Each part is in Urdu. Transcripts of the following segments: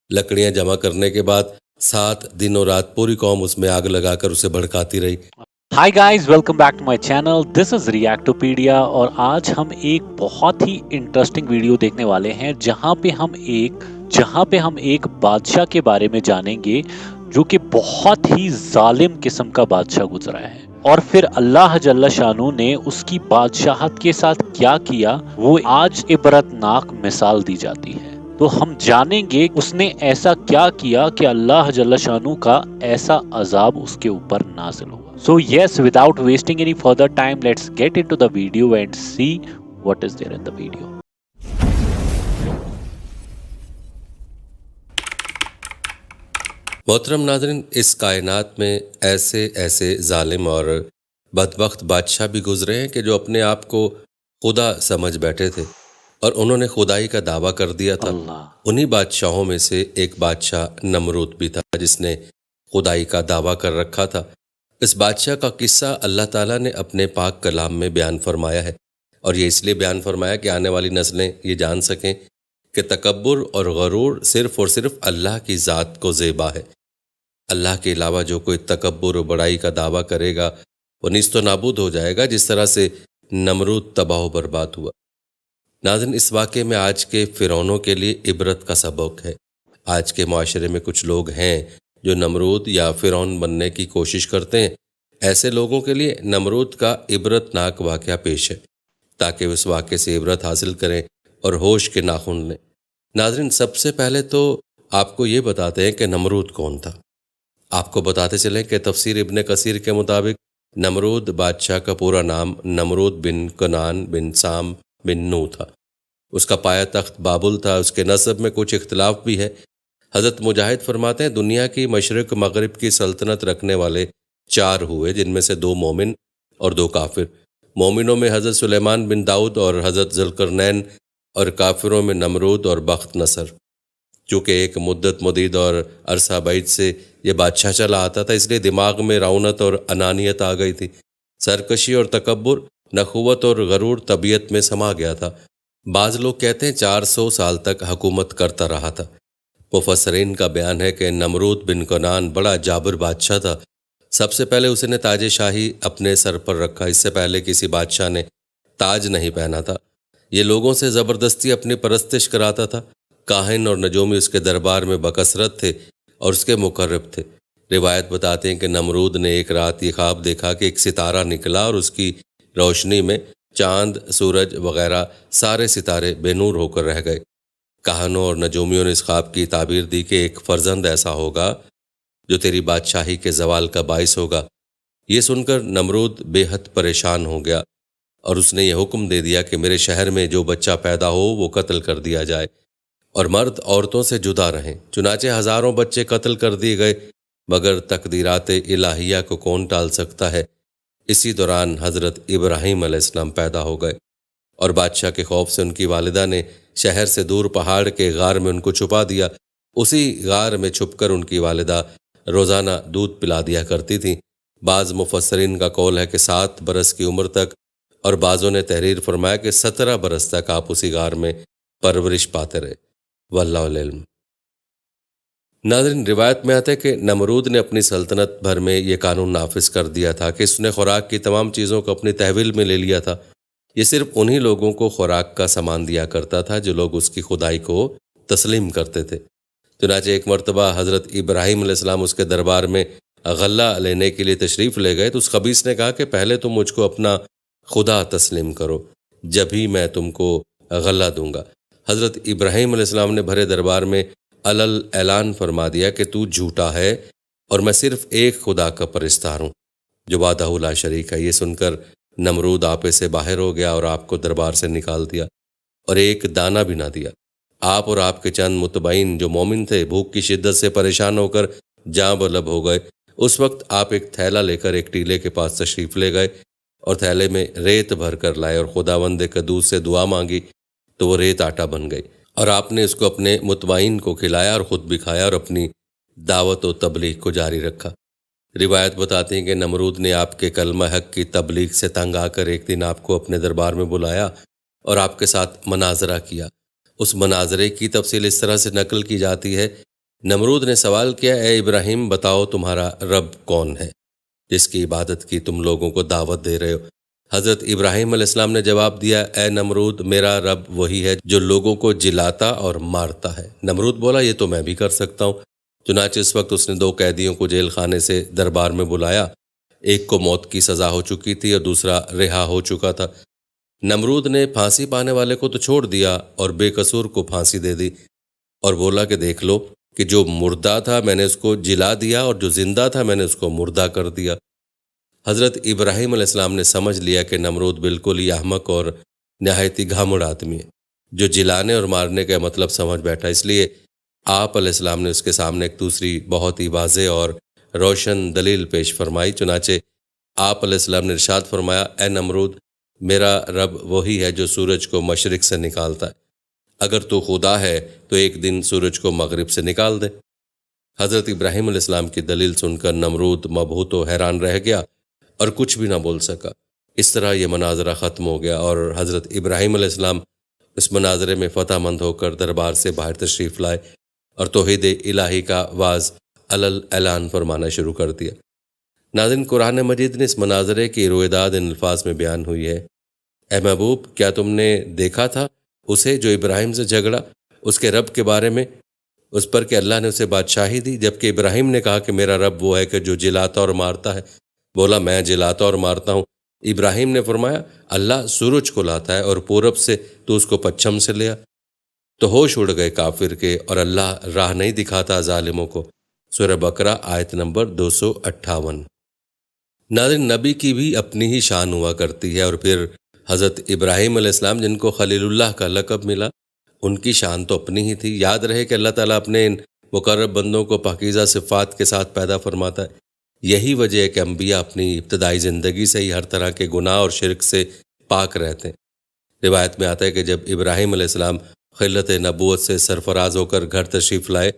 لکڑیاں جمع کرنے کے بعد 7 دن اور رات پوری قوم اس میں آگ لگا کر اسے بھڑکاتی رہی۔ Hi guys, welcome back to my channel, this is Reactopedia, اور آج ہم ایک بہت ہی انٹرسٹنگ ویڈیو دیکھنے والے ہیں جہاں پہ ہم ایک بادشاہ کے بارے میں جانیں گے جو کہ بہت ہی ظالم قسم کا بادشاہ گزرا ہے، اور پھر اللہ جل شانہ نے اس کی بادشاہت کے ساتھ کیا کیا وہ آج عبرتناک مثال دی جاتی ہے۔ تو ہم جانیں گے اس نے ایسا کیا کیا کہ اللہ جل شانہ کا ایسا عذاب اس کے اوپر نازل ہوا۔ So yes, without wasting any further time, let's get into the video and see what is there in the video. محترم ناظرین، اس کائنات میں ایسے ظالم اور بدبخت بادشاہ بھی گزرے ہیں کہ جو اپنے آپ کو خدا سمجھ بیٹھے تھے اور انہوں نے خدائی کا دعویٰ کر دیا تھا۔ انہی بادشاہوں میں سے ایک بادشاہ نمرود بھی تھا جس نے خدائی کا دعویٰ کر رکھا تھا۔ اس بادشاہ کا قصہ اللہ تعالیٰ نے اپنے پاک کلام میں بیان فرمایا ہے، اور یہ اس لیے بیان فرمایا کہ آنے والی نسلیں یہ جان سکیں کہ تکبر اور غرور صرف اور صرف اللہ کی ذات کو زیبا ہے۔ اللہ کے علاوہ جو کوئی تکبر و بڑائی کا دعویٰ کرے گا وہ نیست و نابود ہو جائے گا، جس طرح سے نمرود تباہ و برباد ہوا۔ ناظرین، اس واقعے میں آج کے فرعونوں کے لیے عبرت کا سبق ہے۔ آج کے معاشرے میں کچھ لوگ ہیں جو نمرود یا فرعون بننے کی کوشش کرتے ہیں۔ ایسے لوگوں کے لیے نمرود کا عبرتناک واقعہ پیش ہے تاکہ اس واقعے سے عبرت حاصل کریں اور ہوش کے ناخن لیں۔ ناظرین، سب سے پہلے تو آپ کو یہ بتاتے ہیں کہ نمرود کون تھا۔ آپ کو بتاتے چلیں کہ تفسیر ابن کثیر کے مطابق نمرود بادشاہ کا پورا نام نمرود بن کنان بن سام بن نو تھا۔ اس کا پایا تخت بابل تھا۔ اس کے نسب میں کچھ اختلاف بھی ہے۔ حضرت مجاہد فرماتے ہیں دنیا کی مشرق مغرب کی سلطنت رکھنے والے 4 ہوئے، جن میں سے 2 مومن اور 2 کافر۔ مومنوں میں حضرت سلیمان بن داؤد اور حضرت ذوالقرنین، اور کافروں میں نمرود اور بخت نصر۔ چونکہ ایک مدت مدید اور عرصہ بعید سے یہ بادشاہ چلا آتا تھا، اس لیے دماغ میں رونت اور انانیت آ گئی تھی۔ سرکشی اور تکبر، نخوت اور غرور طبیعت میں سما گیا تھا۔ بعض لوگ کہتے ہیں 400 سال تک حکومت کرتا رہا تھا۔ مفسرین کا بیان ہے کہ نمرود بن کنان بڑا جابر بادشاہ تھا۔ سب سے پہلے اس نے تاج شاہی اپنے سر پر رکھا۔ اس سے پہلے کسی بادشاہ نے تاج نہیں پہنا تھا۔ یہ لوگوں سے زبردستی اپنی پرستش کراتا تھا۔ کاہن اور نجومی اس کے دربار میں بکثرت تھے اور اس کے مقرب تھے۔ روایت بتاتے ہیں کہ نمرود نے ایک رات یہ خواب دیکھا کہ ایک ستارہ نکلا اور اس کی روشنی میں چاند، سورج وغیرہ سارے ستارے بے نور ہو کر رہ گئے۔ کاہنوں اور نجومیوں نے اس خواب کی تعبیر دی کہ ایک فرزند ایسا ہوگا جو تیری بادشاہی کے زوال کا باعث ہوگا۔ یہ سن کر نمرود بے حد پریشان ہو گیا اور اس نے یہ حکم دے دیا کہ میرے شہر میں جو بچہ پیدا ہو وہ قتل کر دیا جائے اور مرد عورتوں سے جدا رہیں۔ چنانچہ ہزاروں بچے قتل کر دیے گئے، مگر تقدیرات الہیہ کو کون ٹال سکتا ہے۔ اسی دوران حضرت ابراہیم علیہ السلام پیدا ہو گئے، اور بادشاہ کے خوف سے ان کی والدہ نے شہر سے دور پہاڑ کے غار میں ان کو چھپا دیا۔ اسی غار میں چھپ کر ان کی والدہ روزانہ دودھ پلا دیا کرتی تھیں۔ بعض مفسرین کا قول ہے کہ 7 برس کی عمر تک، اور بعضوں نے تحریر فرمایا کہ 17 برس تک آپ اسی غار میں پرورش پاتے رہے۔ واللہ العلم۔ ناظرین، روایت میں آتا ہے کہ نمرود نے اپنی سلطنت بھر میں یہ قانون نافذ کر دیا تھا کہ اس نے خوراک کی تمام چیزوں کو اپنی تحویل میں لے لیا تھا۔ یہ صرف انہی لوگوں کو خوراک کا سامان دیا کرتا تھا جو لوگ اس کی خدائی کو تسلیم کرتے تھے۔ چنانچہ ایک مرتبہ حضرت ابراہیم علیہ السلام اس کے دربار میں غلہ لینے کے لیے تشریف لے گئے تو اس خبیث نے کہا کہ پہلے تم مجھ کو اپنا خدا تسلیم کرو، جب ہی میں تم کو غلہ دوں گا۔ حضرت ابراہیم علیہ السلام نے بھرے دربار میں علل اعلان فرما دیا کہ تو جھوٹا ہے اور میں صرف ایک خدا کا پرستار ہوں جو وحدہ لا شریک ہے۔ یہ سن کر نمرود آپے سے باہر ہو گیا اور آپ کو دربار سے نکال دیا اور ایک دانہ بھی نہ دیا۔ آپ اور آپ کے چند متبعین جو مومن تھے بھوک کی شدت سے پریشان ہو کر جاں بلب ہو گئے۔ اس وقت آپ ایک تھیلا لے کر ایک ٹیلے کے پاس تشریف لے گئے اور تھیلے میں ریت بھر کر لائے اور خداوند قدوس سے دعا مانگی تو وہ ریت آٹا بن گئی، اور آپ نے اس کو اپنے متبعین کو کھلایا اور خود بھی کھایا اور اپنی دعوت و تبلیغ کو جاری رکھا۔ روایت بتاتی ہیں کہ نمرود نے آپ کے کلمہ حق کی تبلیغ سے تنگ آ کر ایک دن آپ کو اپنے دربار میں بلایا اور آپ کے ساتھ مناظرہ کیا۔ اس مناظرے کی تفصیل اس طرح سے نقل کی جاتی ہے نمرود نے سوال کیا، اے ابراہیم بتاؤ تمہارا رب کون ہے جس کی عبادت کی تم لوگوں کو دعوت دے رہے ہو؟ حضرت ابراہیم علیہ السلام نے جواب دیا، اے نمرود میرا رب وہی ہے جو لوگوں کو جلاتا اور مارتا ہے۔ نمرود بولا، یہ تو میں بھی کر سکتا ہوں۔ چنانچہ اس وقت اس نے 2 قیدیوں کو جیل خانے سے دربار میں بلایا، ایک کو موت کی سزا ہو چکی تھی اور دوسرا رہا ہو چکا تھا۔ نمرود نے پھانسی پانے والے کو تو چھوڑ دیا اور بے قصور کو پھانسی دے دی، اور بولا کہ دیکھ لو کہ جو مردہ تھا میں نے اس کو جلا دیا اور جو زندہ تھا میں نے اس کو مردہ کر دیا۔ حضرت ابراہیم علیہ السلام نے سمجھ لیا کہ نمرود بالکل ہی احمق اور نہایت ہی گھامڑ آدمی ہے جو جلانے اور مارنے کا مطلب سمجھ بیٹھا۔ اس لیے آپ علیہ السلام نے اس کے سامنے ایک دوسری بہت ہی واضح اور روشن دلیل پیش فرمائی۔ چنانچہ آپ علیہ السلام نے ارشاد فرمایا، اے نمرود میرا رب وہی ہے جو سورج کو مشرق سے نکالتا ہے، اگر تو خدا ہے تو ایک دن سورج کو مغرب سے نکال دے۔ حضرت ابراہیم علیہ السلام کی دلیل سن کر نمرود مبہوت و حیران رہ گیا اور کچھ بھی نہ بول سکا۔ اس طرح یہ مناظرہ ختم ہو گیا اور حضرت ابراہیم علیہ السلام اس مناظرے میں فتح مند ہو کر دربار سے باہر تشریف لائے اور توحید الہی کا واز علل اعلان فرمانا شروع کر دیا۔ ناظرین، قرآن مجید نے اس مناظرے کی رویداد ان الفاظ میں بیان ہوئی ہے، اے محبوب کیا تم نے دیکھا تھا اسے جو ابراہیم سے جھگڑا اس کے رب کے بارے میں، اس پر کہ اللہ نے اسے بادشاہی دی، جبکہ ابراہیم نے کہا کہ میرا رب وہ ہے کہ جو جلاتا اور مارتا ہے۔ بولا، میں جلاتا اور مارتا ہوں۔ ابراہیم نے فرمایا، اللہ سورج کو لاتا ہے اور پورب سے، تو اس کو پچھم سے لیا۔ تو ہوش اڑ گئے کافر کے، اور اللہ راہ نہیں دکھاتا ظالموں کو۔ سورہ بقرہ آیت نمبر 258۔ ناظرین، نبی کی بھی اپنی ہی شان ہوا کرتی ہے، اور پھر حضرت ابراہیم علیہ السلام جن کو خلیل اللہ کا لقب ملا، ان کی شان تو اپنی ہی تھی۔ یاد رہے کہ اللہ تعالیٰ اپنے ان مقرب بندوں کو پاکیزہ صفات کے ساتھ پیدا فرماتا ہے۔ یہی وجہ ہے کہ انبیاء اپنی ابتدائی زندگی سے ہی ہر طرح کے گناہ اور شرک سے پاک رہتے ہیں۔ روایت میں آتا ہے کہ جب ابراہیم علیہ السلام خلت نبوت سے سرفراز ہو کر گھر تشریف لائے،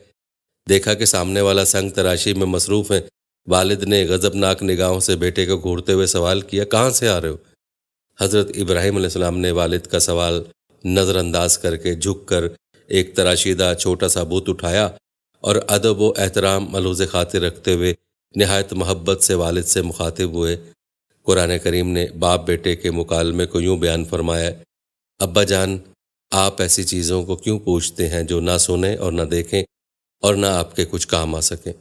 دیکھا کہ سامنے والا سنگ تراشی میں مصروف ہیں۔ والد نے غضبناک نگاہوں سے بیٹے کو گھورتے ہوئے سوال کیا، کہاں سے آ رہے ہو؟ حضرت ابراہیم علیہ السلام نے والد کا سوال نظر انداز کر کے جھک کر ایک تراشیدہ چھوٹا سا بت اٹھایا اور ادب و احترام ملحوظ خاطر رکھتے ہوئے نہایت محبت سے والد سے مخاطب ہوئے۔ قرآن کریم نے باپ بیٹے کے مکالمے کو یوں بیان فرمایا ہے، ابا جان آپ ایسی چیزوں کو کیوں پوچھتے ہیں جو نہ سنیں اور نہ دیکھیں اور نہ آپ کے کچھ کام آ سکیں؟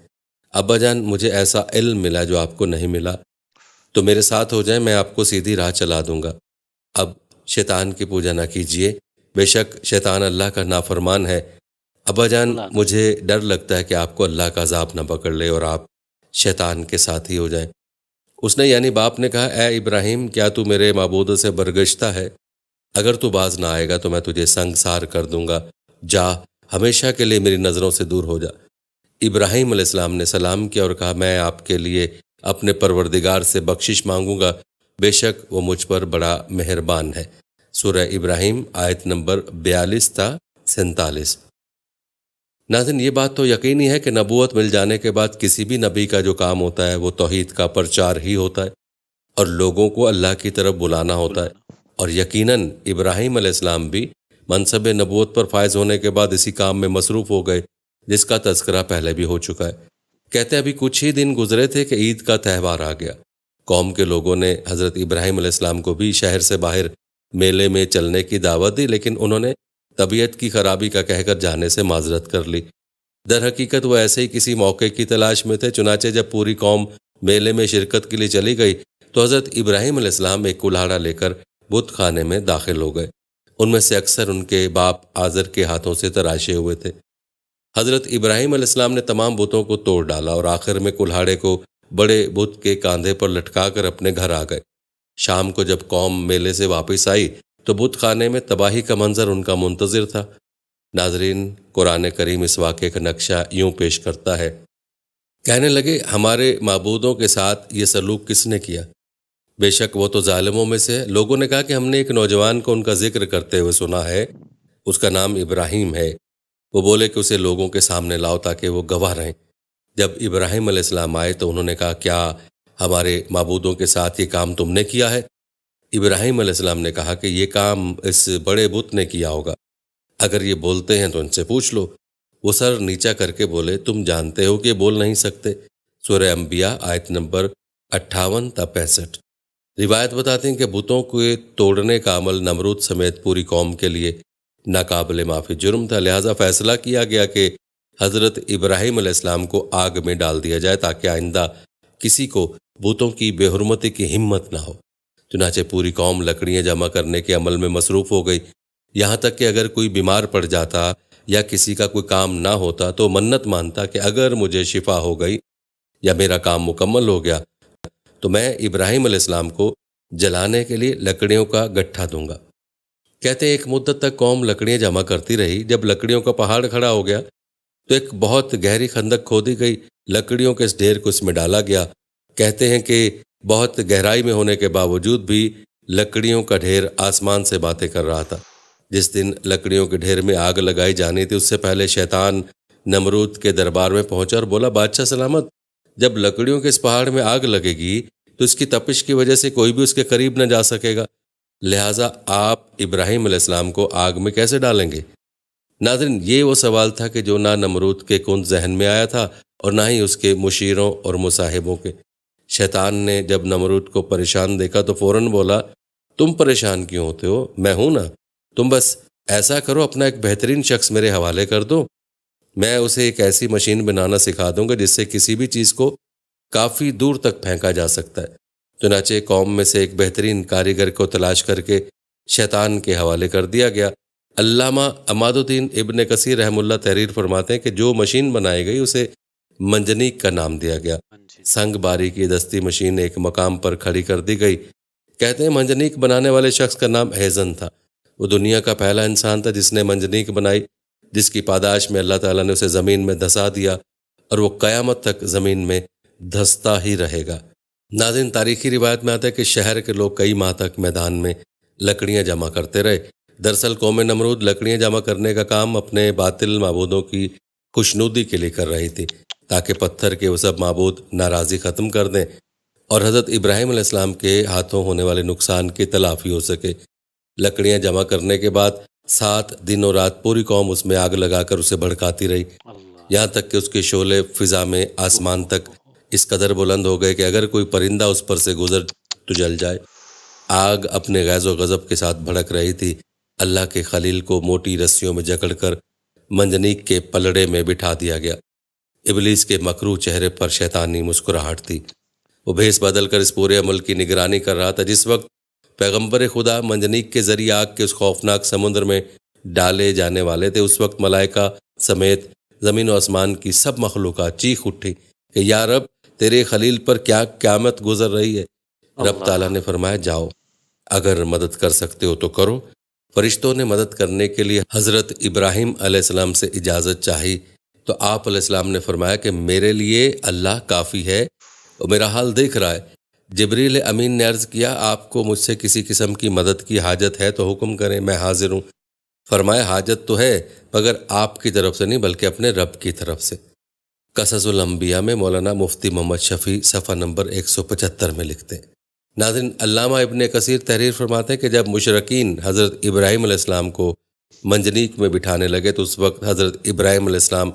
ابا جان مجھے ایسا علم ملا جو آپ کو نہیں ملا، تو میرے ساتھ ہو جائیں، میں آپ کو سیدھی راہ چلا دوں گا۔ اب شیطان کی پوجا نہ کیجیے، بے شک شیطان اللہ کا نافرمان ہے۔ ابا جان مجھے ڈر لگتا ہے کہ آپ کو اللہ کا عذاب نہ پکڑ لے اور آپ شیطان کے ساتھی ہو جائیں۔ اس نے یعنی باپ نے کہا، اے ابراہیم کیا تو میرے معبودوں سے برگشتہ ہے؟ اگر تو باز نہ آئے گا تو میں تجھے سنگسار کر دوں گا، جا ہمیشہ کے لیے میری نظروں سے دور ہو جا۔ ابراہیم علیہ السلام نے سلام کیا اور کہا، میں آپ کے لیے اپنے پروردگار سے بخشش مانگوں گا، بے شک وہ مجھ پر بڑا مہربان ہے۔ سورہ ابراہیم آیت نمبر 42 تا 47۔ ناظرین، یہ بات تو یقینی ہے کہ نبوت مل جانے کے بعد کسی بھی نبی کا جو کام ہوتا ہے وہ توحید کا پرچار ہی ہوتا ہے اور لوگوں کو اللہ کی طرف بلانا ہوتا ہے، اور یقیناً ابراہیم علیہ السلام بھی منصب نبوت پر فائز ہونے کے بعد اسی کام میں مصروف ہو گئے جس کا تذکرہ پہلے بھی ہو چکا ہے۔ کہتے ہیں ابھی کچھ ہی دن گزرے تھے کہ عید کا تہوار آ گیا۔ قوم کے لوگوں نے حضرت ابراہیم علیہ السلام کو بھی شہر سے باہر میلے میں چلنے کی دعوت دی، لیکن انہوں نے طبیعت کی خرابی کا کہہ کر جانے سے معذرت کر لی۔ در حقیقت وہ ایسے ہی کسی موقع کی تلاش میں تھے۔ چنانچہ جب پوری قوم میلے میں شرکت کے لیے چلی گئی تو حضرت ابراہیم علیہ السلام ایک کلہاڑا لے کر بت خانے میں داخل ہو گئے۔ ان میں سے اکثر ان کے باپ آزر کے ہاتھوں سے تراشے ہوئے تھے۔ حضرت ابراہیم علیہ السلام نے تمام بتوں کو توڑ ڈالا اور آخر میں کلہاڑے کو بڑے بت کے کاندھے پر لٹکا کر اپنے گھر آ گئے۔ شام کو جب قوم میلے سے واپس آئی تو بت خانے میں تباہی کا منظر ان کا منتظر تھا۔ ناظرین، قرآن کریم اس واقعے کا نقشہ یوں پیش کرتا ہے، کہنے لگے ہمارے معبودوں کے ساتھ یہ سلوک کس نے کیا؟ بے شک وہ تو ظالموں میں سے ہے۔ لوگوں نے کہا کہ ہم نے ایک نوجوان کو ان کا ذکر کرتے ہوئے سنا ہے، اس کا نام ابراہیم ہے۔ وہ بولے کہ اسے لوگوں کے سامنے لاؤ تاکہ وہ گواہ رہیں۔ جب ابراہیم علیہ السلام آئے تو انہوں نے کہا، کیا ہمارے معبودوں کے ساتھ یہ کام تم نے کیا ہے؟ ابراہیم علیہ السلام نے کہا کہ یہ کام اس بڑے بت نے کیا ہوگا، اگر یہ بولتے ہیں تو ان سے پوچھ لو۔ وہ سر نیچا کر کے بولے تم جانتے ہو کہ بول نہیں سکتے۔ سورہ انبیاء آیت نمبر 58 تا 65۔ روایت بتاتے ہیں کہ بتوں کو توڑنے کا عمل نمرود سمیت پوری قوم کے لیے ناقابل معافی جرم تھا، لہٰذا فیصلہ کیا گیا کہ حضرت ابراہیم علیہ السلام کو آگ میں ڈال دیا جائے تاکہ آئندہ کسی کو بتوں کی بے حرمتی کی ہمت نہ ہو۔ چنانچہ پوری قوم لکڑیاں جمع کرنے کے عمل میں مصروف ہو گئی، یہاں تک کہ اگر کوئی بیمار پڑ جاتا یا کسی کا کوئی کام نہ ہوتا تو منت مانتا کہ اگر مجھے شفا ہو گئی یا میرا کام مکمل ہو گیا تو میں ابراہیم علیہ السلام کو جلانے کے لیے لکڑیوں کا گٹھا دوں گا۔ کہتے ہیں ایک مدت تک قوم لکڑیاں جمع کرتی رہی، جب لکڑیوں کا پہاڑ کھڑا ہو گیا تو ایک بہت گہری خندق کھودی گئی، لکڑیوں کے اس ڈھیر کو اس میں ڈالا گیا۔ کہتے ہیں کہ بہت گہرائی میں ہونے کے باوجود بھی لکڑیوں کا ڈھیر آسمان سے باتیں کر رہا تھا۔ جس دن لکڑیوں کے ڈھیر میں آگ لگائی جانی تھی اس سے پہلے شیطان نمرود کے دربار میں پہنچا اور بولا بادشاہ سلامت، جب لکڑیوں کے اس پہاڑ میں آگ لگے گی تو اس کی تپش کی وجہ سے کوئی بھی اس کے قریب نہ جا سکے گا، لہٰذا آپ ابراہیم علیہ السلام کو آگ میں کیسے ڈالیں گے؟ ناظرین، یہ وہ سوال تھا کہ جو نہ نمرود کے کند ذہن میں آیا تھا اور نہ ہی اس کے مشیروں اور مصاحبوں کے۔ شیطان نے جب نمرود کو پریشان دیکھا تو فوراً بولا تم پریشان کیوں ہوتے ہو؟ میں ہوں نا، تم بس ایسا کرو اپنا ایک بہترین شخص میرے حوالے کر دو، میں اسے ایک ایسی مشین بنانا سکھا دوں گا جس سے کسی بھی چیز کو کافی دور تک پھینکا جا سکتا ہے۔ چنانچہ قوم میں سے ایک بہترین کاریگر کو تلاش کر کے شیطان کے حوالے کر دیا گیا۔ علامہ عماد الدین ابن کثیر رحمہ اللہ تحریر فرماتے ہیں کہ جو مشین بنائی گئی اسے منجنیق کا نام دیا گیا۔ سنگ باری کی دستی مشین ایک مقام پر کھڑی کر دی گئی۔ کہتے ہیں منجنیق بنانے والے شخص کا نام ہیزن تھا۔ وہ دنیا کا پہلا انسان تھا جس نے منجنیق بنائی، جس کی پاداش میں اللہ تعالیٰ نے اسے زمین میں دھسا دیا اور وہ قیامت تک زمین میں دھستا ہی رہے گا۔ ناظرین، تاریخی روایت میں آتا ہے کہ شہر کے لوگ کئی ماہ تک میدان میں لکڑیاں جمع کرتے رہے۔ دراصل قوم نمرود لکڑیاں جمع کرنے کا کام اپنے باطل معبودوں کی خوشنودی کے لیے کر رہی تھی تاکہ پتھر کے وہ سب معبود ناراضی ختم کر دیں اور حضرت ابراہیم علیہ السلام کے ہاتھوں ہونے والے نقصان کی تلافی ہو سکے۔ لکڑیاں جمع کرنے کے بعد 7 دن اور رات پوری قوم اس میں آگ لگا کر اسے بھڑکاتی رہی، یہاں تک کہ اس کے شعلے فضا میں آسمان تک اس قدر بلند ہو گئے کہ اگر کوئی پرندہ اس پر سے گزر تو جل جائے۔ آگ اپنے غیظ و غضب کے ساتھ بھڑک رہی تھی۔ اللہ کے خلیل کو موٹی رسیوں میں جکڑ کر منجنیق کے پلڑے میں بٹھا دیا گیا۔ ابلیس کے مکروہ چہرے پر شیطانی مسکراہٹ تھی۔ وہ بھیس بدل کر اس پورے عمل کی نگرانی کر رہا تھا۔ جس وقت پیغمبر خدا منجنیق کے ذریعے آگ کے اس خوفناک سمندر میں ڈالے جانے والے تھے، اس وقت ملائکہ سمیت زمین و آسمان کی سب مخلوقات چیخ اٹھی کہ یا رب، تیرے خلیل پر کیا قیامت گزر رہی ہے۔ رب تعالیٰ نے فرمایا جاؤ، اگر مدد کر سکتے ہو تو کرو۔ فرشتوں نے مدد کرنے کے لیے حضرت ابراہیم علیہ السلام سے اجازت چاہی تو آپ علیہ السلام نے فرمایا کہ میرے لیے اللہ کافی ہے، وہ میرا حال دیکھ رہا ہے۔ جبریل امین نے عرض کیا آپ کو مجھ سے کسی قسم کی مدد کی حاجت ہے تو حکم کریں، میں حاضر ہوں۔ فرمایا حاجت تو ہے مگر آپ کی طرف سے نہیں بلکہ اپنے رب کی طرف سے۔ قصص الانبیاء میں مولانا مفتی محمد شفیع صفحہ نمبر 175 میں لکھتے ہیں۔ ناظرین، علامہ ابن کثیر تحریر فرماتے ہیں کہ جب مشرکین حضرت ابراہیم علیہ السلام کو منجنیق میں بٹھانے لگے تو اس وقت حضرت ابراہیم علیہ السلام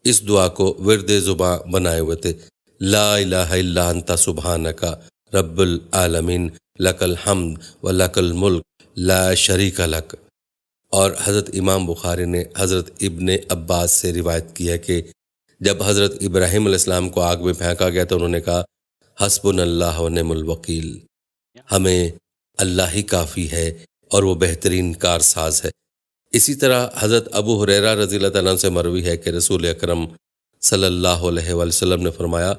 اس دعا کو ورد زباں بنائے ہوئے تھے، لا الہ الا انت سبحانک رب العالمین لک الحمد و لک الملک لا شریک لک۔ اور حضرت امام بخاری نے حضرت ابن عباس سے روایت کی ہے کہ جب حضرت ابراہیم علیہ السلام کو آگ میں پھینکا گیا تو انہوں نے کہا حسبنا اللہ و نعم الوکیل، ہمیں اللہ ہی کافی ہے اور وہ بہترین کارساز ہے۔ اسی طرح حضرت ابو ہریرہ رضی اللہ تعالیٰ عنہ سے مروی ہے کہ رسول اکرم صلی اللہ علیہ وآلہ وسلم نے فرمایا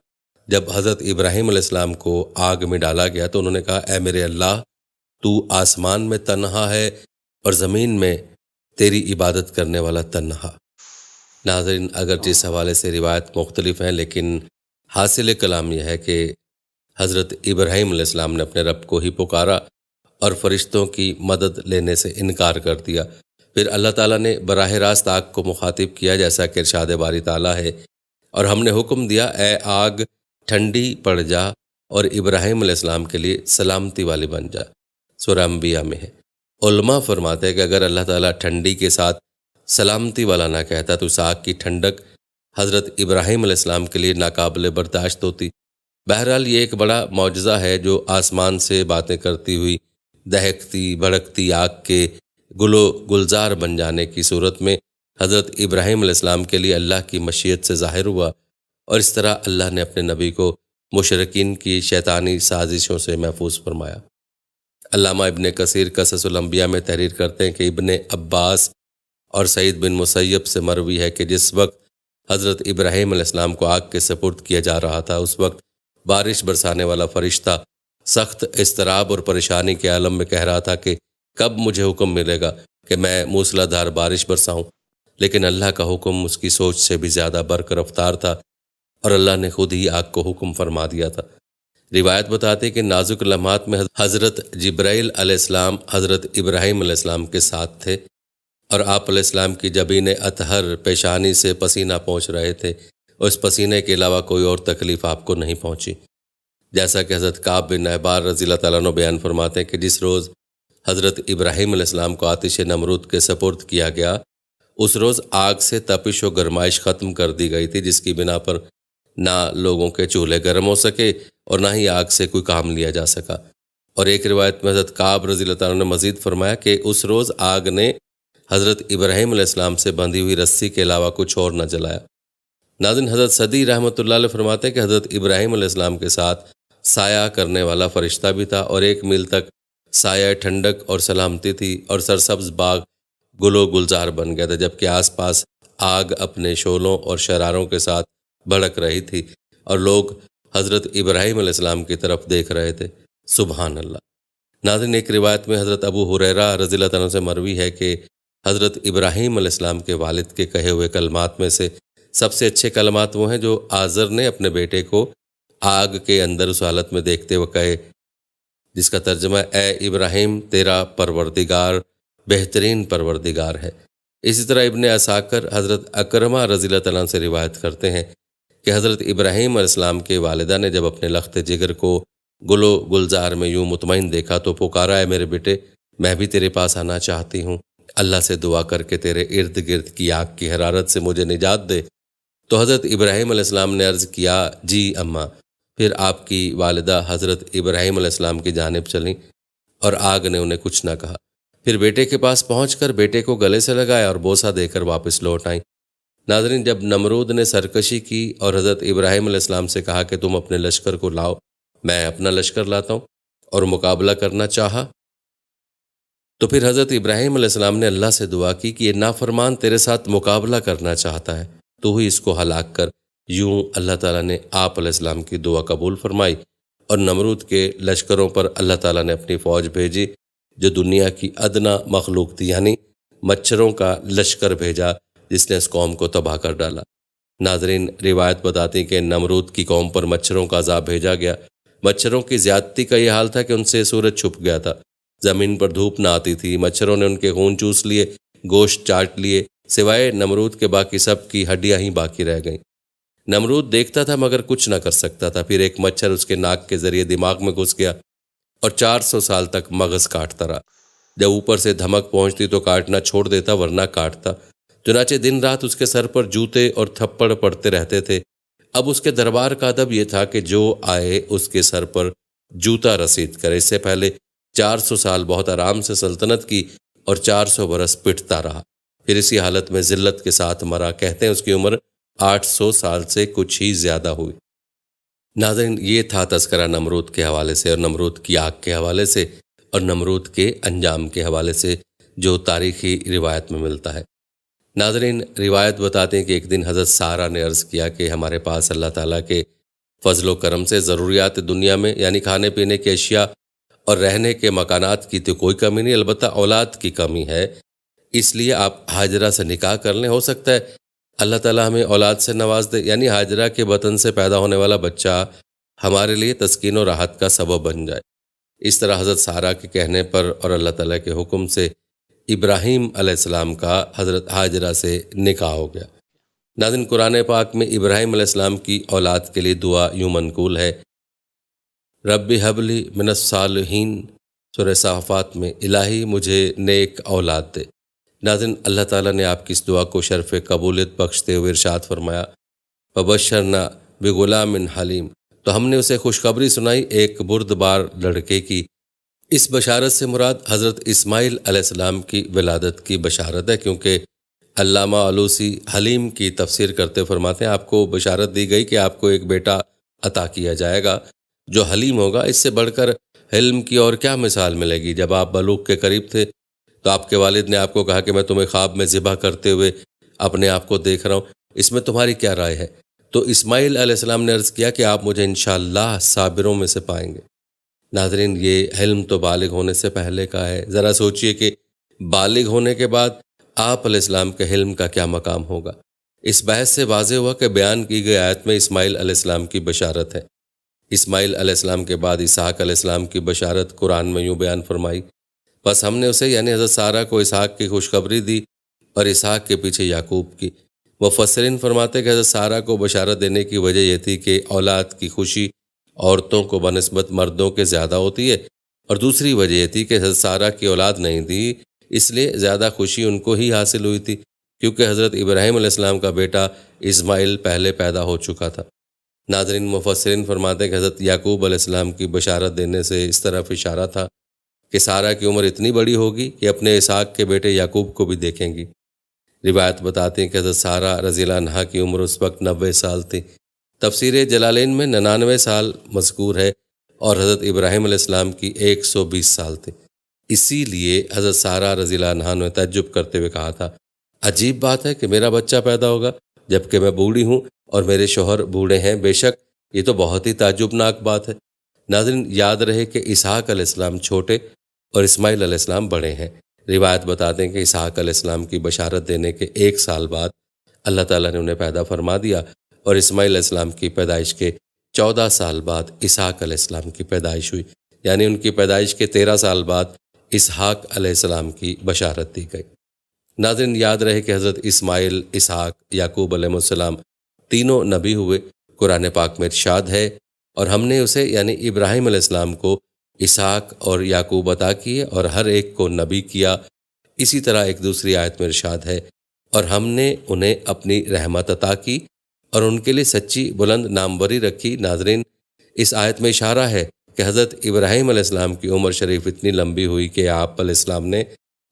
جب حضرت ابراہیم علیہ السلام کو آگ میں ڈالا گیا تو انہوں نے کہا اے میرے اللہ، تو آسمان میں تنہا ہے اور زمین میں تیری عبادت کرنے والا تنہا۔ ناظرین، اگرچہ اس حوالے سے روایت مختلف ہیں لیکن حاصل کلام یہ ہے کہ حضرت ابراہیم علیہ السلام نے اپنے رب کو ہی پکارا اور فرشتوں کی مدد لینے سے انکار کر دیا۔ پھر اللہ تعالیٰ نے براہ راست آگ کو مخاطب کیا جیسا کہ ارشاد باری تعالیٰ ہے، اور ہم نے حکم دیا اے آگ ٹھنڈی پڑ جا اور ابراہیم علیہ السلام کے لیے سلامتی والی بن جا۔ سورہ انبیاء میں ہے۔ علماء فرماتے ہیں کہ اگر اللہ تعالیٰ ٹھنڈی کے ساتھ سلامتی والا نہ کہتا تو اس آگ کی ٹھنڈک حضرت ابراہیم علیہ السلام کے لیے ناقابل برداشت ہوتی۔ بہرحال یہ ایک بڑا معجزہ ہے جو آسمان سے باتیں کرتی ہوئی دہکتی بھڑکتی آگ کے گل و گلزار بن جانے کی صورت میں حضرت ابراہیم علیہ السلام کے لیے اللہ کی مشیت سے ظاہر ہوا، اور اس طرح اللہ نے اپنے نبی کو مشرکین کی شیطانی سازشوں سے محفوظ فرمایا۔ علامہ ابن کثیر قصص الانبیاء میں تحریر کرتے ہیں کہ ابن عباس اور سعید بن مسیب سے مروی ہے کہ جس وقت حضرت ابراہیم علیہ السلام کو آگ کے سپرد کیا جا رہا تھا، اس وقت بارش برسانے والا فرشتہ سخت اضطراب اور پریشانی کے عالم میں کہہ رہا تھا کہ کب مجھے حکم ملے گا کہ میں موسلا دھار بارش برساؤں، لیکن اللہ کا حکم اس کی سوچ سے بھی زیادہ برق رفتار تھا، اور اللہ نے خود ہی آگ کو حکم فرما دیا تھا۔ روایت بتاتے کہ نازک لمحات میں حضرت جبرائیل علیہ السلام حضرت ابراہیم علیہ السلام کے ساتھ تھے، اور آپ علیہ السلام کی جبین اطہر پیشانی سے پسینہ پہنچ رہے تھے، اور اس پسینے کے علاوہ کوئی اور تکلیف آپ کو نہیں پہنچی۔ جیسا کہ حضرت کعب بن احبار رضی اللہ تعالیٰ عنہ بیان فرماتے ہیں کہ جس روز حضرت ابراہیم علیہ السلام کو آتش نمرود کے سپرد کیا گیا، اس روز آگ سے تپش و گرمائش ختم کر دی گئی تھی، جس کی بنا پر نہ لوگوں کے چولہے گرم ہو سکے اور نہ ہی آگ سے کوئی کام لیا جا سکا۔ اور ایک روایت میں حضرت کعب رضی اللہ تعالیٰ نے مزید فرمایا کہ اس روز آگ نے حضرت ابراہیم علیہ السلام سے بندھی ہوئی رسی کے علاوہ کچھ اور نہ جلایا۔ ناظرین، حضرت صدی رحمۃ اللہ علیہ فرماتے ہیں کہ حضرت ابراہیم علیہ السلام کے ساتھ سایہ کرنے والا فرشتہ بھی تھا، اور 1 میل تک سایہ ٹھنڈک اور سلامتی تھی، اور سرسبز باغ گل و گلزار بن گیا تھا، جبکہ آس پاس آگ اپنے شعلوں اور شراروں کے ساتھ بھڑک رہی تھی، اور لوگ حضرت ابراہیم علیہ السلام کی طرف دیکھ رہے تھے۔ سبحان اللہ۔ ناظرین، ایک روایت میں حضرت ابو ہریرہ رضی اللہ تعالیٰ سے مروی ہے کہ حضرت ابراہیم علیہ السلام کے والد کے کہے ہوئے کلمات میں سے سب سے اچھے کلمات وہ ہیں جو آزر نے اپنے بیٹے کو آگ کے اندر اس حالت میں دیکھتے ہوئے کہے، جس کا ترجمہ اے ابراہیم، تیرا پروردگار بہترین پروردگار ہے۔ اسی طرح ابن عساکر حضرت اکرمہ رضی اللہ تعالیٰ سے روایت کرتے ہیں کہ حضرت ابراہیم علیہ السلام کے والدہ نے جب اپنے لخت جگر کو گل و گلزار میں یوں مطمئن دیکھا تو پکارا، اے میرے بیٹے، میں بھی تیرے پاس آنا چاہتی ہوں، اللہ سے دعا کر کے تیرے ارد گرد کی آگ کی حرارت سے مجھے نجات دے۔ تو حضرت ابراہیم علیہ السلام نے عرض کیا، جی اماں۔ پھر آپ کی والدہ حضرت ابراہیم علیہ السلام کی جانب چلیں، اور آگ نے انہیں کچھ نہ کہا۔ پھر بیٹے کے پاس پہنچ کر بیٹے کو گلے سے لگایا اور بوسہ دے کر واپس لوٹ آئیں۔ ناظرین، جب نمرود نے سرکشی کی اور حضرت ابراہیم علیہ السلام سے کہا کہ تم اپنے لشکر کو لاؤ، میں اپنا لشکر لاتا ہوں، اور مقابلہ کرنا چاہا، تو پھر حضرت ابراہیم علیہ السلام نے اللہ سے دعا کی کہ یہ نافرمان تیرے ساتھ مقابلہ کرنا چاہتا ہے، تو ہی اس کو ہلاک کر۔ یوں اللہ تعالیٰ نے آپ علیہ السلام کی دعا قبول فرمائی، اور نمرود کے لشکروں پر اللہ تعالیٰ نے اپنی فوج بھیجی جو دنیا کی ادنا مخلوق تھی، یعنی مچھروں کا لشکر بھیجا، جس نے اس قوم کو تباہ کر ڈالا۔ ناظرین، روایت بتاتی کہ نمرود کی قوم پر مچھروں کا عذاب بھیجا گیا۔ مچھروں کی زیادتی کا یہ حال تھا کہ ان سے سورج چھپ گیا تھا، زمین پر دھوپ نہ آتی تھی، مچھروں نے ان کے خون چوس لیے، گوشت چاٹ لیے، سوائے نمرود کے باقی سب کی ہڈیاں ہی باقی رہ گئیں۔ نمرود دیکھتا تھا مگر کچھ نہ کر سکتا تھا۔ پھر ایک مچھر اس کے ناک کے ذریعے دماغ میں گھس گیا اور 400 سال تک مغز کاٹتا رہا۔ جب اوپر سے دھمک پہنچتی تو کاٹنا چھوڑ دیتا، ورنہ کاٹتا۔ چنانچہ دن رات اس کے سر پر جوتے اور تھپڑ پڑتے رہتے تھے۔ اب اس کے دربار کا ادب یہ تھا کہ جو آئے اس کے سر پر جوتا رسید کرے۔ اس سے پہلے 400 سال بہت آرام سے سلطنت کی اور 400 برس پٹتا رہا، پھر اسی حالت میں ذلت کے ساتھ مرا۔ کہتے ہیں اس کی عمر 800 سال سے کچھ ہی زیادہ ہوئی۔ ناظرین، یہ تھا تذکرہ نمرود کے حوالے سے، اور نمرود کی آگ کے حوالے سے، اور نمرود کے انجام کے حوالے سے جو تاریخی روایت میں ملتا ہے۔ ناظرین، روایت بتاتے ہیں کہ ایک دن حضرت سارہ نے عرض کیا کہ ہمارے پاس اللہ تعالیٰ کے فضل و کرم سے ضروریات دنیا میں، یعنی کھانے پینے کی اشیاء اور رہنے کے مکانات کی تو کوئی کمی نہیں، البتہ اولاد کی کمی ہے، اس لیے آپ ہاجرہ سے نکاح کر لیں، ہو سکتا ہے اللہ تعالیٰ ہمیں اولاد سے نواز دے، یعنی ہاجرہ کے بطن سے پیدا ہونے والا بچہ ہمارے لیے تسکین و راحت کا سبب بن جائے۔ اس طرح حضرت سارہ کے کہنے پر اور اللہ تعالیٰ کے حکم سے ابراہیم علیہ السلام کا حضرت ہاجرہ سے نکاح ہو گیا۔ ناظرین، قرآن پاک میں ابراہیم علیہ السلام کی اولاد کے لیے دعا یوں منقول ہے، رب ہب لی من الصالحین، سورہ صافات میں، الہی مجھے نیک اولاد دے۔ ناظرین، اللہ تعالیٰ نے آپ کی اس دعا کو شرف قبولیت بخشتے ہوئے ارشاد فرمایا، فبشرنا بغلام حلیم، تو ہم نے اسے خوشخبری سنائی ایک بردبار لڑکے کی۔ اس بشارت سے مراد حضرت اسماعیل علیہ السلام کی ولادت کی بشارت ہے، کیونکہ علامہ آلوسی حلیم کی تفسیر کرتے فرماتے ہیں آپ کو بشارت دی گئی کہ آپ کو ایک بیٹا عطا کیا جائے گا جو حلیم ہوگا۔ اس سے بڑھ کر علم کی اور کیا مثال ملے گی؟ جب آپ بلوغ کے قریب تھے تو آپ کے والد نے آپ کو کہا کہ میں تمہیں خواب میں ذبح کرتے ہوئے اپنے آپ کو دیکھ رہا ہوں، اس میں تمہاری کیا رائے ہے؟ تو اسماعیل علیہ السلام نے عرض کیا کہ آپ مجھے انشاءاللہ صابروں میں سے پائیں گے۔ ناظرین، یہ علم تو بالغ ہونے سے پہلے کا ہے، ذرا سوچئے کہ بالغ ہونے کے بعد آپ علیہ السلام کے علم کا کیا مقام ہوگا۔ اس بحث سے واضح ہوا کہ بیان کی گئی آیت میں اسماعیل علیہ السلام کی بشارت ہے۔ اسماعیل علیہ السلام کے بعد اسحاق علیہ السلام کی بشارت قرآن میں یوں بیان فرمائی، بس ہم نے اسے یعنی حضرت سارہ کو اسحاق کی خوشخبری دی اور اسحاق کے پیچھے یعقوب کی۔ مفسرین فرماتے کہ حضرت سارہ کو بشارت دینے کی وجہ یہ تھی کہ اولاد کی خوشی عورتوں کو بنسبت مردوں کے زیادہ ہوتی ہے، اور دوسری وجہ یہ تھی کہ حضرت سارہ کی اولاد نہیں تھی، اس لیے زیادہ خوشی ان کو ہی حاصل ہوئی تھی، کیونکہ حضرت ابراہیم علیہ السلام کا بیٹا اسماعیل پہلے پیدا ہو چکا تھا۔ ناظرین، مفسرین فرماتے کہ حضرت یعقوب علیہ السلام کی بشارت دینے سے اس طرف اشارہ تھا کہ سارہ کی عمر اتنی بڑی ہوگی کہ اپنے اسحاق کے بیٹے یعقوب کو بھی دیکھیں گی۔ روایت بتاتے ہیں کہ حضرت سارہ رضی اللہ عنہا کی عمر اس وقت 90 سال تھی۔ تفسیر جلالین میں 99 سال مذکور ہے اور حضرت ابراہیم علیہ السلام کی 120 سال تھی۔ اسی لیے حضرت سارہ رضی اللہ عنہا نے تعجب کرتے ہوئے کہا تھا، عجیب بات ہے کہ میرا بچہ پیدا ہوگا جبکہ میں بوڑھی ہوں اور میرے شوہر بوڑھے ہیں، بے شک یہ تو بہت ہی تعجب ناک بات ہے۔ ناظرین، یاد رہے کہ اسحاق علیہ السلام چھوٹے اور اسماعیل علیہ السلام بڑے ہیں۔ روایت بتاتے ہیں کہ اسحاق علیہ السلام کی بشارت دینے کے 1 سال بعد اللہ تعالیٰ نے انہیں پیدا فرما دیا، اور اسماعیل علیہ السلام کی پیدائش کے 14 سال بعد اسحاق علیہ السلام کی پیدائش ہوئی، یعنی ان کی پیدائش کے 13 سال بعد اسحاق علیہ السلام کی بشارت دی گئی۔ ناظرین، یاد رہے کہ حضرت اسماعیل، اسحاق، یعقوب علیہ السلام تینوں نبی ہوئے۔ قرآن پاک میں ارشاد ہے، اور ہم نے اسے یعنی ابراہیم علیہ السلام کو اسحاق اور یعقوب عطا کیے اور ہر ایک کو نبی کیا۔ اسی طرح ایک دوسری آیت میں ارشاد ہے، اور ہم نے انہیں اپنی رحمت عطا کی اور ان کے لیے سچی بلند ناموری رکھی۔ ناظرین، اس آیت میں اشارہ ہے کہ حضرت ابراہیم علیہ السلام کی عمر شریف اتنی لمبی ہوئی کہ آپ علیہ السلام نے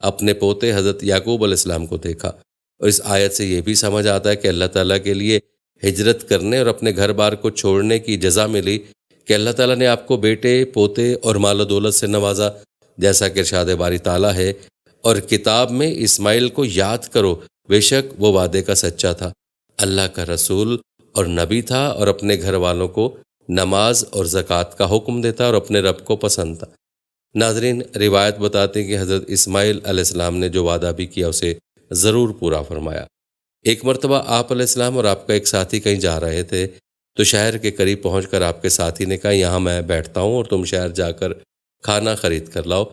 اپنے پوتے حضرت یعقوب علیہ السلام کو دیکھا، اور اس آیت سے یہ بھی سمجھ آتا ہے کہ اللہ تعالیٰ کے لیے ہجرت کرنے اور اپنے گھر بار کو چھوڑنے کی جزا ملی کہ اللہ تعالیٰ نے آپ کو بیٹے، پوتے اور مال و دولت سے نوازا، جیسا کہ ارشاد باری تعالیٰ ہے، اور کتاب میں اسماعیل کو یاد کرو، بے شک وہ وعدے کا سچا تھا، اللہ کا رسول اور نبی تھا، اور اپنے گھر والوں کو نماز اور زکوٰۃ کا حکم دیتا اور اپنے رب کو پسند تھا۔ ناظرین، روایت بتاتے ہیں کہ حضرت اسماعیل علیہ السلام نے جو وعدہ بھی کیا اسے ضرور پورا فرمایا۔ ایک مرتبہ آپ علیہ السلام اور آپ کا ایک ساتھی کہیں جا رہے تھے تو شہر کے قریب پہنچ کر آپ کے ساتھی نے کہا، یہاں میں بیٹھتا ہوں اور تم شہر جا کر کھانا خرید کر لاؤ،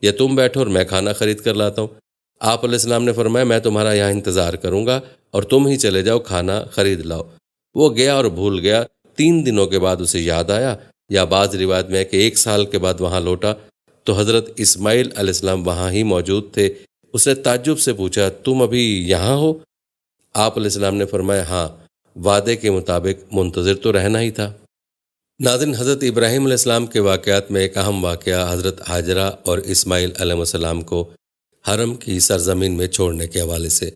یا تم بیٹھو اور میں کھانا خرید کر لاتا ہوں۔ آپ علیہ السلام نے فرمایا، میں تمہارا یہاں انتظار کروں گا اور تم ہی چلے جاؤ، کھانا خرید لاؤ۔ وہ گیا اور بھول گیا۔ 3 دنوں کے بعد اسے یاد آیا، یا بعض روایت میں ہے کہ 1 سال کے بعد وہاں لوٹا تو حضرت اسماعیل علیہ السلام وہاں ہی موجود تھے۔ اس نے تعجب سے پوچھا، تم ابھی یہاں ہو؟ آپ علیہ السلام نے فرمایا، ہاں، وعدے کے مطابق منتظر تو رہنا ہی تھا۔ ناظرین، حضرت ابراہیم علیہ السلام کے واقعات میں ایک اہم واقعہ حضرت ہاجرہ اور اسماعیل علیہ السلام کو حرم کی سرزمین میں چھوڑنے کے حوالے سے۔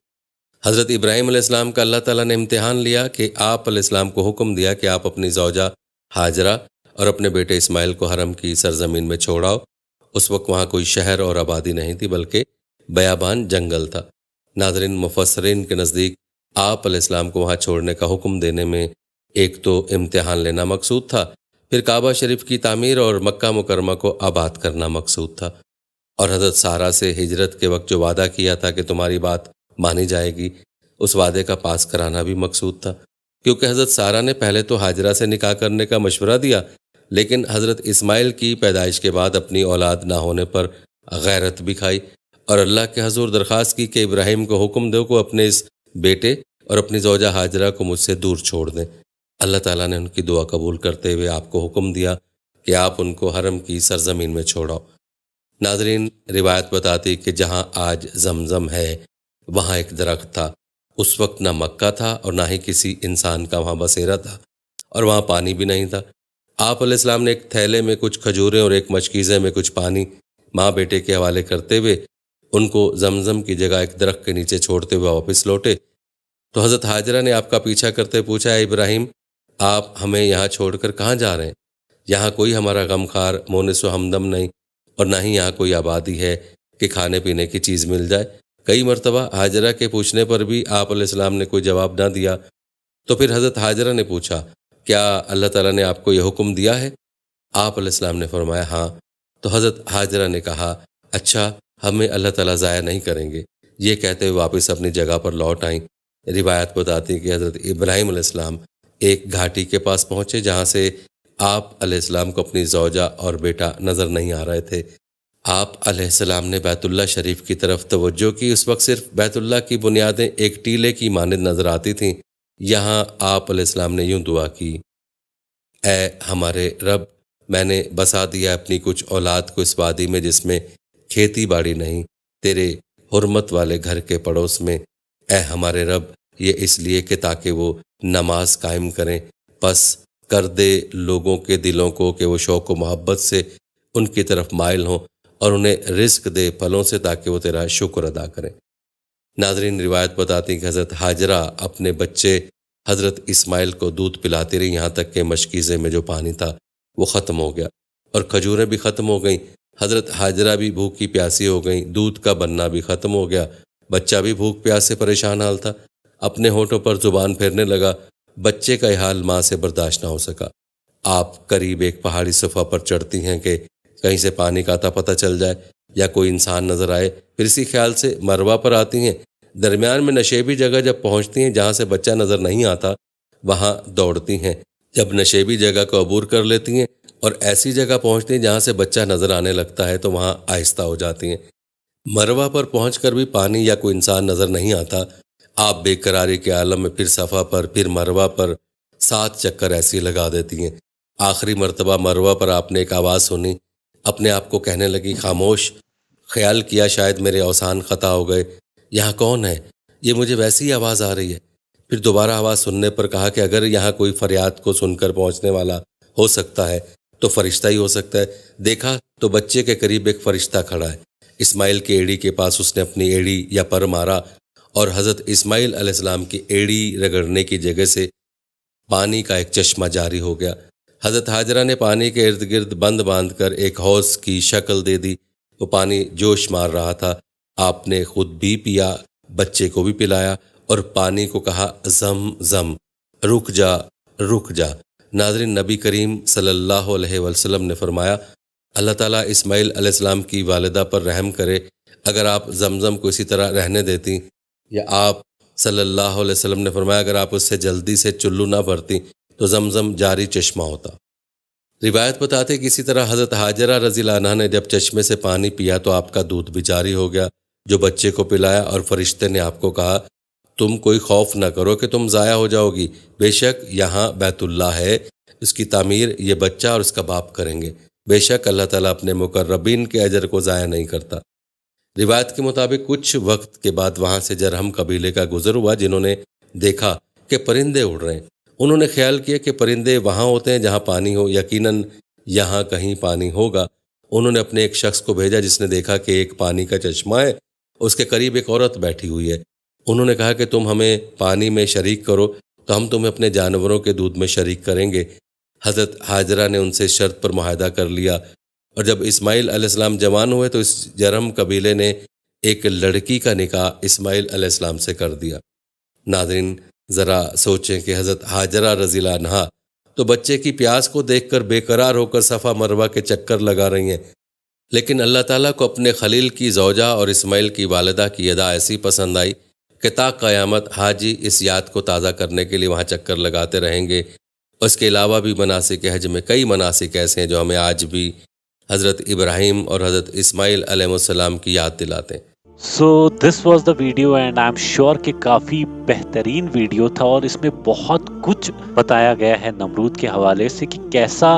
حضرت ابراہیم علیہ السلام کا اللہ تعالیٰ نے امتحان لیا کہ آپ علیہ السلام کو حکم دیا کہ آپ اپنی زوجہ ہاجرہ اور اپنے بیٹے اسماعیل کو حرم کی سرزمین میں چھوڑاؤ۔ اس وقت وہاں کوئی شہر اور آبادی نہیں تھی، بلکہ بیابان جنگل تھا۔ ناظرین، مفسرین کے نزدیک آپ علیہ السلام کو وہاں چھوڑنے کا حکم دینے میں ایک تو امتحان لینا مقصود تھا، پھر کعبہ شریف کی تعمیر اور مکہ مکرمہ کو آباد کرنا مقصود تھا، اور حضرت سارہ سے ہجرت کے وقت جو وعدہ کیا تھا کہ تمہاری بات مانی جائے گی، اس وعدے کا پاس کرانا بھی مقصود تھا، کیونکہ حضرت سارہ نے پہلے تو ہاجرہ سے نکاح کرنے کا مشورہ دیا، لیکن حضرت اسماعیل کی پیدائش کے بعد اپنی اولاد نہ ہونے پر غیرت بھی کھائی اور اللہ کے حضور درخواست کی کہ ابراہیم کو حکم دو کہ اپنے اس بیٹے اور اپنی زوجہ ہاجرہ کو مجھ سے دور چھوڑ دیں۔ اللہ تعالیٰ نے ان کی دعا قبول کرتے ہوئے آپ کو حکم دیا کہ آپ ان کو حرم کی سرزمین میں چھوڑاؤ۔ ناظرین، روایت بتاتی کہ جہاں آج زمزم ہے وہاں ایک درخت تھا۔ اس وقت نہ مکہ تھا اور نہ ہی کسی انسان کا وہاں بسیرا تھا، اور وہاں پانی بھی نہیں تھا۔ آپ علیہ السلام نے ایک تھیلے میں کچھ کھجوریں اور ایک مشکیزے میں کچھ پانی ماں بیٹے کے حوالے کرتے ہوئے ان کو زمزم کی جگہ ایک درخت کے نیچے چھوڑتے ہوئے واپس لوٹے تو حضرت ہاجرہ نے آپ کا پیچھا کرتے پوچھا، اے ابراہیم، آپ ہمیں یہاں چھوڑ کر کہاں جا رہے ہیں؟ یہاں کوئی ہمارا غمخوار مونس و ہمدم نہیں، اور نہ ہی یہاں کوئی آبادی ہے کہ کھانے پینے کی چیز مل جائے۔ کئی مرتبہ ہاجرہ کے پوچھنے پر بھی آپ علیہ السلام نے کوئی جواب نہ دیا، تو پھر حضرت ہاجرہ نے پوچھا، کیا اللہ تعالیٰ نے آپ کو یہ حکم دیا ہے؟ آپ علیہ السلام نے فرمایا ہاں۔ تو حضرت ہاجرہ نے کہا، اچھا، ہمیں اللہ تعالیٰ ضائع نہیں کریں گے۔ یہ کہتے ہوئے واپس اپنی جگہ پر لوٹ آئیں۔ روایت بتاتی کہ حضرت ابراہیم علیہ السلام ایک گھاٹی کے پاس پہنچے جہاں سے آپ علیہ السلام کو اپنی زوجہ اور بیٹا نظر نہیں آ رہے تھے۔ آپ علیہ السلام نے بیت اللہ شریف کی طرف توجہ کی۔ اس وقت صرف بیت اللہ کی بنیادیں ایک ٹیلے کی مانند نظر آتی تھیں۔ یہاں آپ علیہ السلام نے یوں دعا کی، اے ہمارے رب، میں نے بسا دیا اپنی کچھ اولاد کو اس وادی میں جس میں کھیتی باڑی نہیں، تیرے حرمت والے گھر کے پڑوس میں۔ اے ہمارے رب، یہ اس لیے کہ تاکہ وہ نماز قائم کریں، پس کر دے لوگوں کے دلوں کو کہ وہ شوق و محبت سے ان کی طرف مائل ہوں، اور انہیں رزق دے پھلوں سے تاکہ وہ تیرا شکر ادا کریں۔ ناظرین، روایت بتاتی کہ حضرت ہاجرہ اپنے بچے حضرت اسماعیل کو دودھ پلاتی رہی، یہاں تک کہ مشکیزے میں جو پانی تھا وہ ختم ہو گیا اور کھجوریں بھی ختم ہو گئیں۔ حضرت ہاجرہ بھی بھوکی پیاسی ہو گئیں، دودھ کا بننا بھی ختم ہو گیا، بچہ بھی بھوک پیاس سے پریشان حال تھا۔ اپنے ہونٹوں پر زبان پھیرنے لگا، بچے کا یہ حال ماں سے برداشت نہ ہو سکا۔ آپ قریب ایک پہاڑی صفحہ پر چڑھتی ہیں کہ کہیں سے پانی کا پتہ چل جائے یا کوئی انسان نظر آئے، پھر اسی خیال سے مروہ پر آتی ہیں۔ درمیان میں نشیبی جگہ جب پہنچتی ہیں جہاں سے بچہ نظر نہیں آتا، وہاں دوڑتی ہیں۔ جب نشیبی جگہ کو عبور کر لیتی ہیں اور ایسی جگہ پہنچتی ہیں جہاں سے بچہ نظر آنے لگتا ہے تو وہاں آہستہ ہو جاتی ہیں۔ مروہ پر پہنچ کر بھی پانی یا کوئی انسان نظر نہیں آتا۔ آپ بے قراری کے عالم میں پھر صفا پر، پھر مروہ پر 7 چکر ایسی لگا دیتی ہیں۔ آخری مرتبہ مروہ پر آپ نے ایک آواز سنی، اپنے آپ کو کہنے لگی، خاموش۔ خیال کیا شاید میرے اوسان خطا ہو گئے، یہاں کون ہے؟ یہ مجھے ویسی آواز آ رہی ہے۔ پھر دوبارہ آواز سننے پر کہا کہ اگر یہاں کوئی فریاد کو سن کر پہنچنے والا ہو سکتا ہے تو فرشتہ ہی ہو سکتا ہے۔ دیکھا تو بچے کے قریب ایک فرشتہ کھڑا ہے۔ اسماعیل کی ایڑی کے پاس اس نے اپنی ایڑی یا پر مارا اور حضرت اسماعیل علیہ السلام کی ایڑی رگڑنے کی جگہ سے پانی کا ایک چشمہ جاری ہو گیا۔ حضرت ہاجرہ نے پانی کے ارد گرد بند باندھ کر ایک حوض کی شکل دے دی۔ وہ پانی جوش مار رہا تھا۔ آپ نے خود بھی پیا، بچے کو بھی پلایا اور پانی کو کہا، زم زم، رک جا رک جا۔ ناظرین، نبی کریم صلی اللہ علیہ وسلم نے فرمایا، اللہ تعالیٰ اسماعیل علیہ السلام کی والدہ پر رحم کرے، اگر آپ زمزم کو اسی طرح رہنے دیتی، یا آپ صلی اللہ علیہ وسلم نے فرمایا اگر آپ اس سے جلدی سے چلو نہ بھرتی تو زمزم جاری چشمہ ہوتا۔ روایت بتاتے کہ اسی طرح حضرت ہاجرہ رضی اللہ عنہا نے جب چشمے سے پانی پیا تو آپ کا دودھ بھی جاری ہو گیا جو بچے کو پلایا، اور فرشتے نے آپ کو کہا، تم کوئی خوف نہ کرو کہ تم ضائع ہو جاؤ گی، بے شک یہاں بیت اللہ ہے، اس کی تعمیر یہ بچہ اور اس کا باپ کریں گے، بے شک اللہ تعالیٰ اپنے مقربین کے اجر کو ضائع نہیں کرتا۔ روایت کے مطابق کچھ وقت کے بعد وہاں سے جرہم قبیلے کا گزر ہوا جنہوں نے دیکھا کہ پرندے اڑ رہے ہیں۔ انہوں نے خیال کیا کہ پرندے وہاں ہوتے ہیں جہاں پانی ہو، یقیناً یہاں کہیں پانی ہوگا۔ انہوں نے اپنے ایک شخص کو بھیجا جس نے دیکھا کہ ایک پانی کا چشمہ ہے، اس کے قریب ایک عورت بیٹھی ہوئی ہے۔ انہوں نے کہا کہ تم ہمیں پانی میں شریک کرو تو ہم تمہیں اپنے جانوروں کے دودھ میں شریک کریں گے۔ حضرت ہاجرہ نے ان سے شرط پر معاہدہ کر لیا، اور جب اسماعیل علیہ السلام جوان ہوئے تو اس جرہم قبیلے نے ایک لڑکی کا نکاح اسماعیل علیہ السلام سے کر دیا۔ ناظرین، ذرا سوچیں کہ حضرت ہاجرہ رضی اللہ عنہا تو بچے کی پیاس کو دیکھ کر بے قرار ہو کر صفا مروہ کے چکر لگا رہی ہیں، لیکن اللہ تعالیٰ کو اپنے خلیل کی زوجہ اور اسماعیل کی والدہ کی ادا ایسی پسند آئی کہ تا قیامت حاجی اس یاد کو تازہ کرنے کے لیے وہاں چکر لگاتے رہیں گے۔ اس کے علاوہ بھی مناسک حج میں کئی مناسک ایسے ہیں جو ہمیں آج بھی حضرت ابراہیم اور حضرت اسماعیل علیہ السلام کی یاد دلاتے ہیں۔ So this was the video and I'm sure کہ کافی بہترین ویڈیو تھا، اور اس میں بہت کچھ بتایا گیا ہے نمرود کے حوالے سے کہ کیسا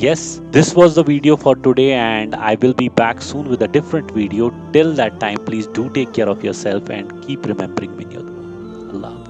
Yes, this was the video for today and I will be back soon with a different video. Till that time, please do take care of yourself and keep remembering me. Allah.